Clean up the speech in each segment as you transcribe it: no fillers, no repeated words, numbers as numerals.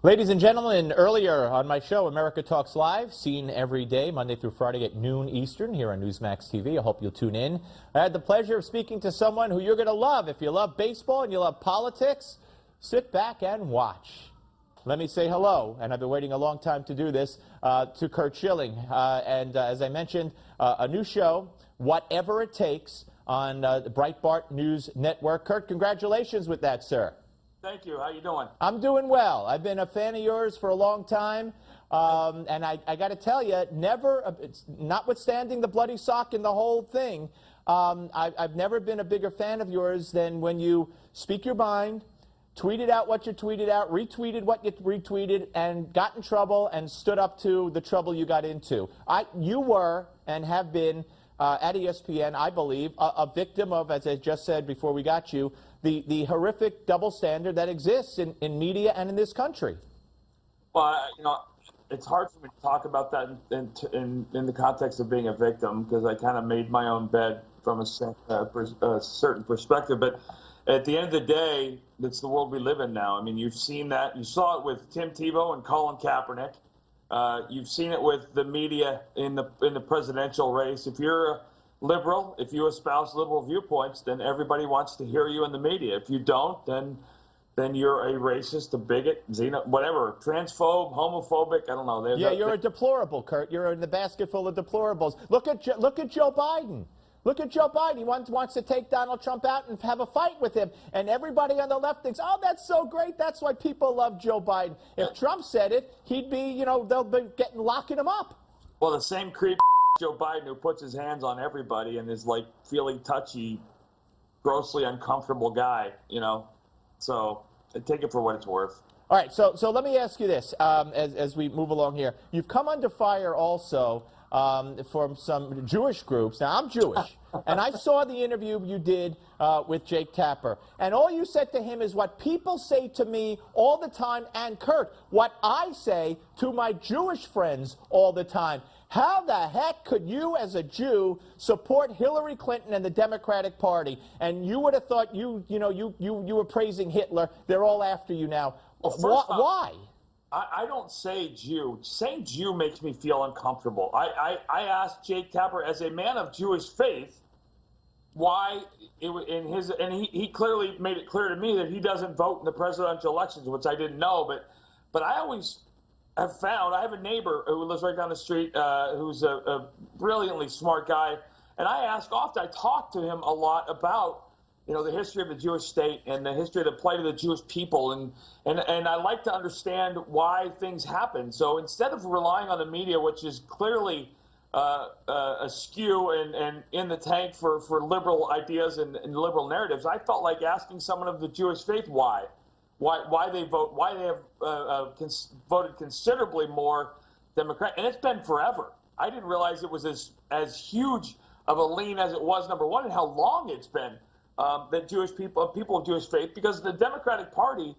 Ladies and gentlemen, earlier on my show, America Talks Live, seen every day, Monday through Friday at noon Eastern here on Newsmax TV. I hope you'll tune in. I had the pleasure of speaking to someone who you're going to love. If you love baseball and you love politics, sit back and watch. Let me say hello, and I've been waiting a long time to do this, to Curt Schilling. As I mentioned, a new show, Whatever It Takes, on the Breitbart News Network. Curt, congratulations with that, sir. Thank you. How you doing? I'm doing well. I've been a fan of yours for a long time, and I got to tell you, notwithstanding the bloody sock and the whole thing, I've never been a bigger fan of yours than when you speak your mind, tweeted out what you tweeted out, retweeted what you retweeted, and got in trouble and stood up to the trouble you got into. You were and have been at ESPN, I believe, a victim of, as I just said before we got you, the horrific double standard that exists in media and in this country. Well, it's hard for me to talk about that in the context of being a victim, because I kind of made my own bed from a certain perspective. But at the end of the day, it's the world we live in now. I mean, you've seen that. You saw it with Tim Tebow and Colin Kaepernick. You've seen it with the media in the presidential race. If you're a liberal, if you espouse liberal viewpoints, then everybody wants to hear you in the media. If you don't, then you're a racist, a bigot, whatever, transphobe, homophobic. I don't know. You're a deplorable, Curt. You're in the basket full of deplorables. Look at Joe Biden. Look at Joe Biden. He wants to take Donald Trump out and have a fight with him. And everybody on the left thinks, oh, that's so great. That's why people love Joe Biden. If Trump said it, he'd be, they'll be locking him up. Well, the same creep Joe Biden who puts his hands on everybody and is like feeling touchy, grossly uncomfortable guy, So I take it for what it's worth. All right, so let me ask you this as we move along here. You've come under fire also from some Jewish groups. Now, I'm Jewish, and I saw the interview you did with Jake Tapper, and all you said to him is what people say to me all the time, and Curt, what I say to my Jewish friends all the time. How the heck could you, as a Jew, support Hillary Clinton and the Democratic Party? And you would have thought you were praising Hitler. They're all after you now. Well, why? I don't say Jew. Saying Jew makes me feel uncomfortable. I asked Jake Tapper, as a man of Jewish faith, why he clearly made it clear to me that he doesn't vote in the presidential elections, which I didn't know. But I always have found, I have a neighbor who lives right down the street who's a brilliantly smart guy, and I ask often. I talk to him a lot about the history of the Jewish state and the history of the plight of the Jewish people, and I like to understand why things happen. So instead of relying on the media, which is clearly askew and in the tank for liberal ideas and liberal narratives, I felt like asking someone of the Jewish faith why they vote, why they have voted considerably more Democrat, and it's been forever. I didn't realize it was as huge of a lean as it was, number one, and how long it's been that Jewish people of Jewish faith, because the Democratic Party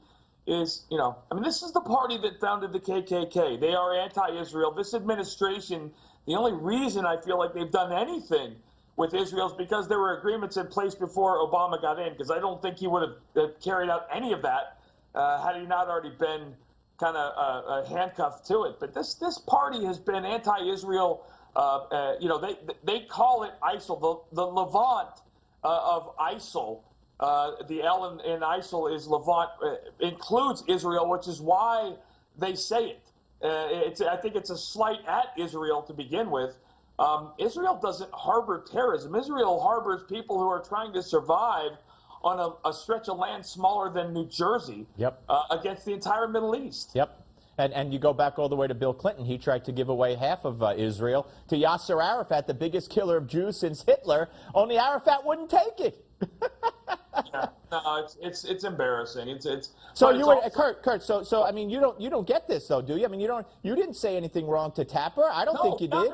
is, this is the party that founded the KKK. They are anti-Israel. This administration, the only reason I feel like they've done anything with Israel is because there were agreements in place before Obama got in, because I don't think he would have carried out any of that had he not already been kind of handcuffed to it. But this party has been anti-Israel. They call it ISIL, the Levant of ISIL. The L in ISIL is Levant, includes Israel, which is why they say it. I think it's a slight at Israel to begin with. Israel doesn't harbor terrorism. Israel harbors people who are trying to survive on a stretch of land smaller than New Jersey. Yep. Against the entire Middle East. Yep. And you go back all the way to Bill Clinton. He tried to give away half of Israel to Yasser Arafat, the biggest killer of Jews since Hitler. Only Arafat wouldn't take it. Yeah, no, it's embarrassing. It's so you were Curt. So I mean, you don't get this though, do you? I mean, you didn't say anything wrong to Tapper. I don't think you did.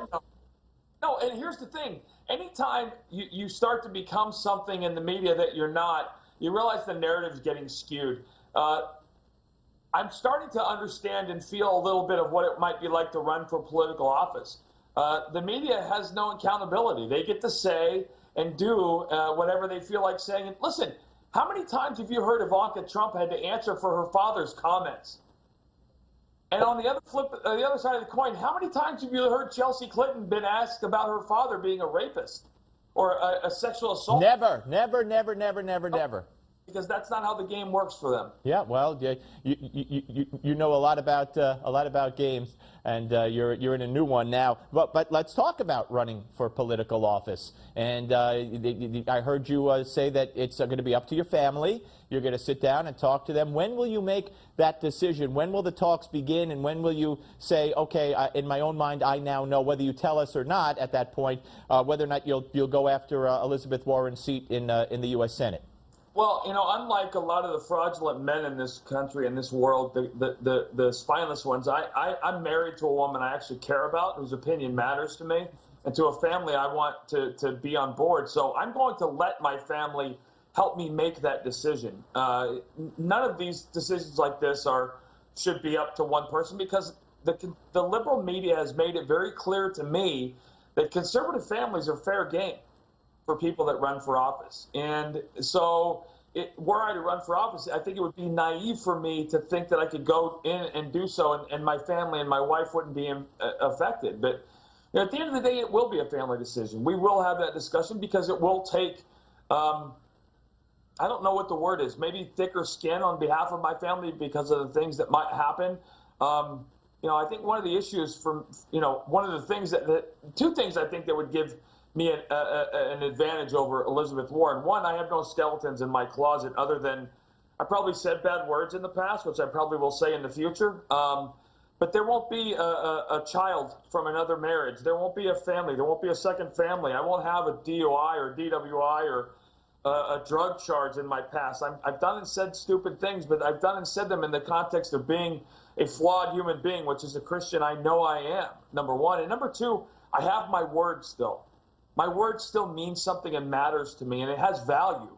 No, and here's the thing. Anytime you start to become something in the media that you're not, you realize the narrative is getting skewed. I'm starting to understand and feel a little bit of what it might be like to run for political office. The media has no accountability. They get to say and do whatever they feel like saying. And listen, how many times have you heard Ivanka Trump had to answer for her father's comments? And on the other side of the coin, how many times have you heard Chelsea Clinton been asked about her father being a rapist or a sexual assault? Never, never, never, never, never, never. Because that's not how the game works for them. Yeah, well, you know a lot about games, and you're in a new one now. But let's talk about running for political office. And I heard you say that it's going to be up to your family. You're going to sit down and talk to them. When will you make that decision? When will the talks begin? And when will you say, okay, in my own mind, I now know, whether you tell us or not at that point, whether or not you'll go after Elizabeth Warren's seat in the U.S. Senate? Well, unlike a lot of the fraudulent men in this country, in this world, the spineless ones, I'm married to a woman I actually care about, whose opinion matters to me, and to a family I want to be on board. So I'm going to let my family help me make that decision. None of these decisions like this should be up to one person, because the liberal media has made it very clear to me that conservative families are fair game for people that run for office. And so were I to run for office, I think it would be naive for me to think that I could go in and do so and my family and my wife wouldn't be affected. But at the end of the day, it will be a family decision. We will have that discussion, because it will take, I don't know what the word is, maybe thicker skin on behalf of my family because of the things that might happen. I think one of the issues one of the things two things I think that would give me an advantage over Elizabeth Warren. One, I have no skeletons in my closet other than I probably said bad words in the past, which I probably will say in the future. But there won't be a child from another marriage. There won't be a family. There won't be a second family. I won't have a DUI or DWI or a drug charge in my past. I've done and said stupid things, but I've done and said them in the context of being a flawed human being, which is a Christian I know I am, number one. And number two, I have my word still. My word still means something and matters to me, and it has value,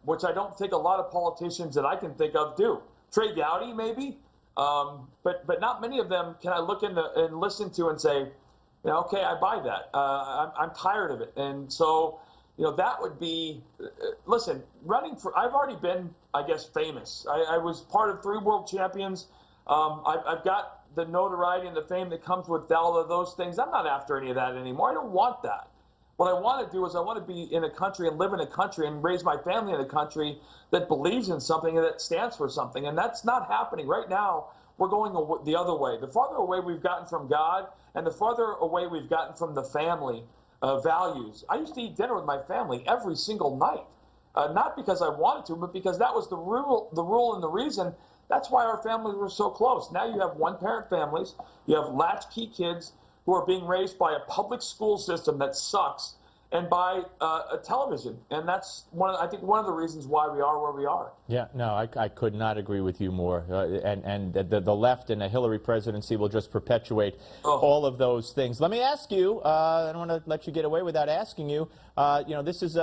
which I don't think a lot of politicians that I can think of do. Trey Gowdy, maybe, but not many of them can I look into and listen to and say, okay, I buy that. I'm tired of it. And so, that would be, listen, I've already been, I guess, famous. I was part of 3 world champions. I've got the notoriety and the fame that comes with all of those things. I'm not after any of that anymore. I don't want that. What I want to do is I want to be in a country and live in a country and raise my family in a country that believes in something and that stands for something. And that's not happening. Right now, we're going the other way. The farther away we've gotten from God and the farther away we've gotten from the family values. I used to eat dinner with my family every single night. Not because I wanted to, but because that was the rule and the reason. That's why our families were so close. Now you have one-parent families. You have latchkey kids who are being raised by a public school system that sucks and by a television. And that's I think one of the reasons why we are where we are. Yeah, no, I could not agree with you more. And the left and the Hillary presidency will just perpetuate all of those things. Let me ask you, I don't want to let you get away without asking you, this is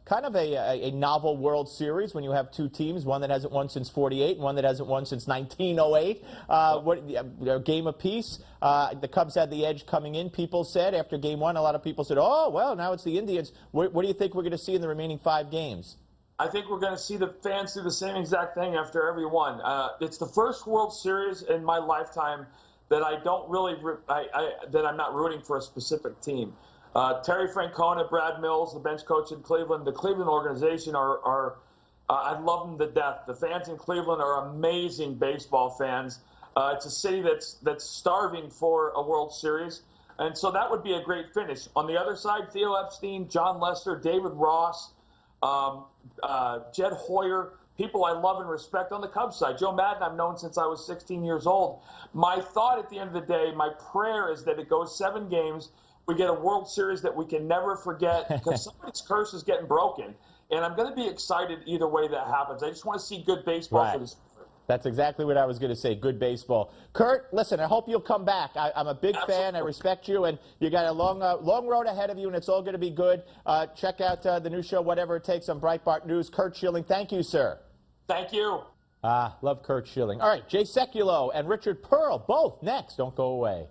kind of a novel World Series when you have 2 teams, one that hasn't won since '48 and one that hasn't won since 1908. A game apiece. The Cubs had the edge coming in. People said after Game 1, a lot of people said, oh, well, now it's the Indians. What do you think we're going to see in the remaining 5 games? I think we're going to see the fans do the same exact thing after every one. It's the first World Series in my lifetime that I don't really that I'm not rooting for a specific team. Terry Francona, Brad Mills, the bench coach in Cleveland, the Cleveland organization I love them to death. The fans in Cleveland are amazing baseball fans. It's a city that's starving for a World Series, and so that would be a great finish. On the other side, Theo Epstein, John Lester, David Ross, Jed Hoyer, people I love and respect. On the Cubs side, Joe Madden I've known since I was 16 years old. My thought at the end of the day, my prayer is that it goes 7 games. We get a World Series that we can never forget because somebody's curse is getting broken. And I'm going to be excited either way that happens. I just want to see good baseball for this. That's exactly what I was going to say, good baseball. Curt, listen, I hope you'll come back. I'm a big fan. I respect you, and you got a long road ahead of you, and it's all going to be good. Check out the new show, Whatever It Takes, on Breitbart News. Curt Schilling, thank you, sir. Thank you. Love Curt Schilling. All right, Jay Sekulow and Richard Pearl, both next. Don't go away.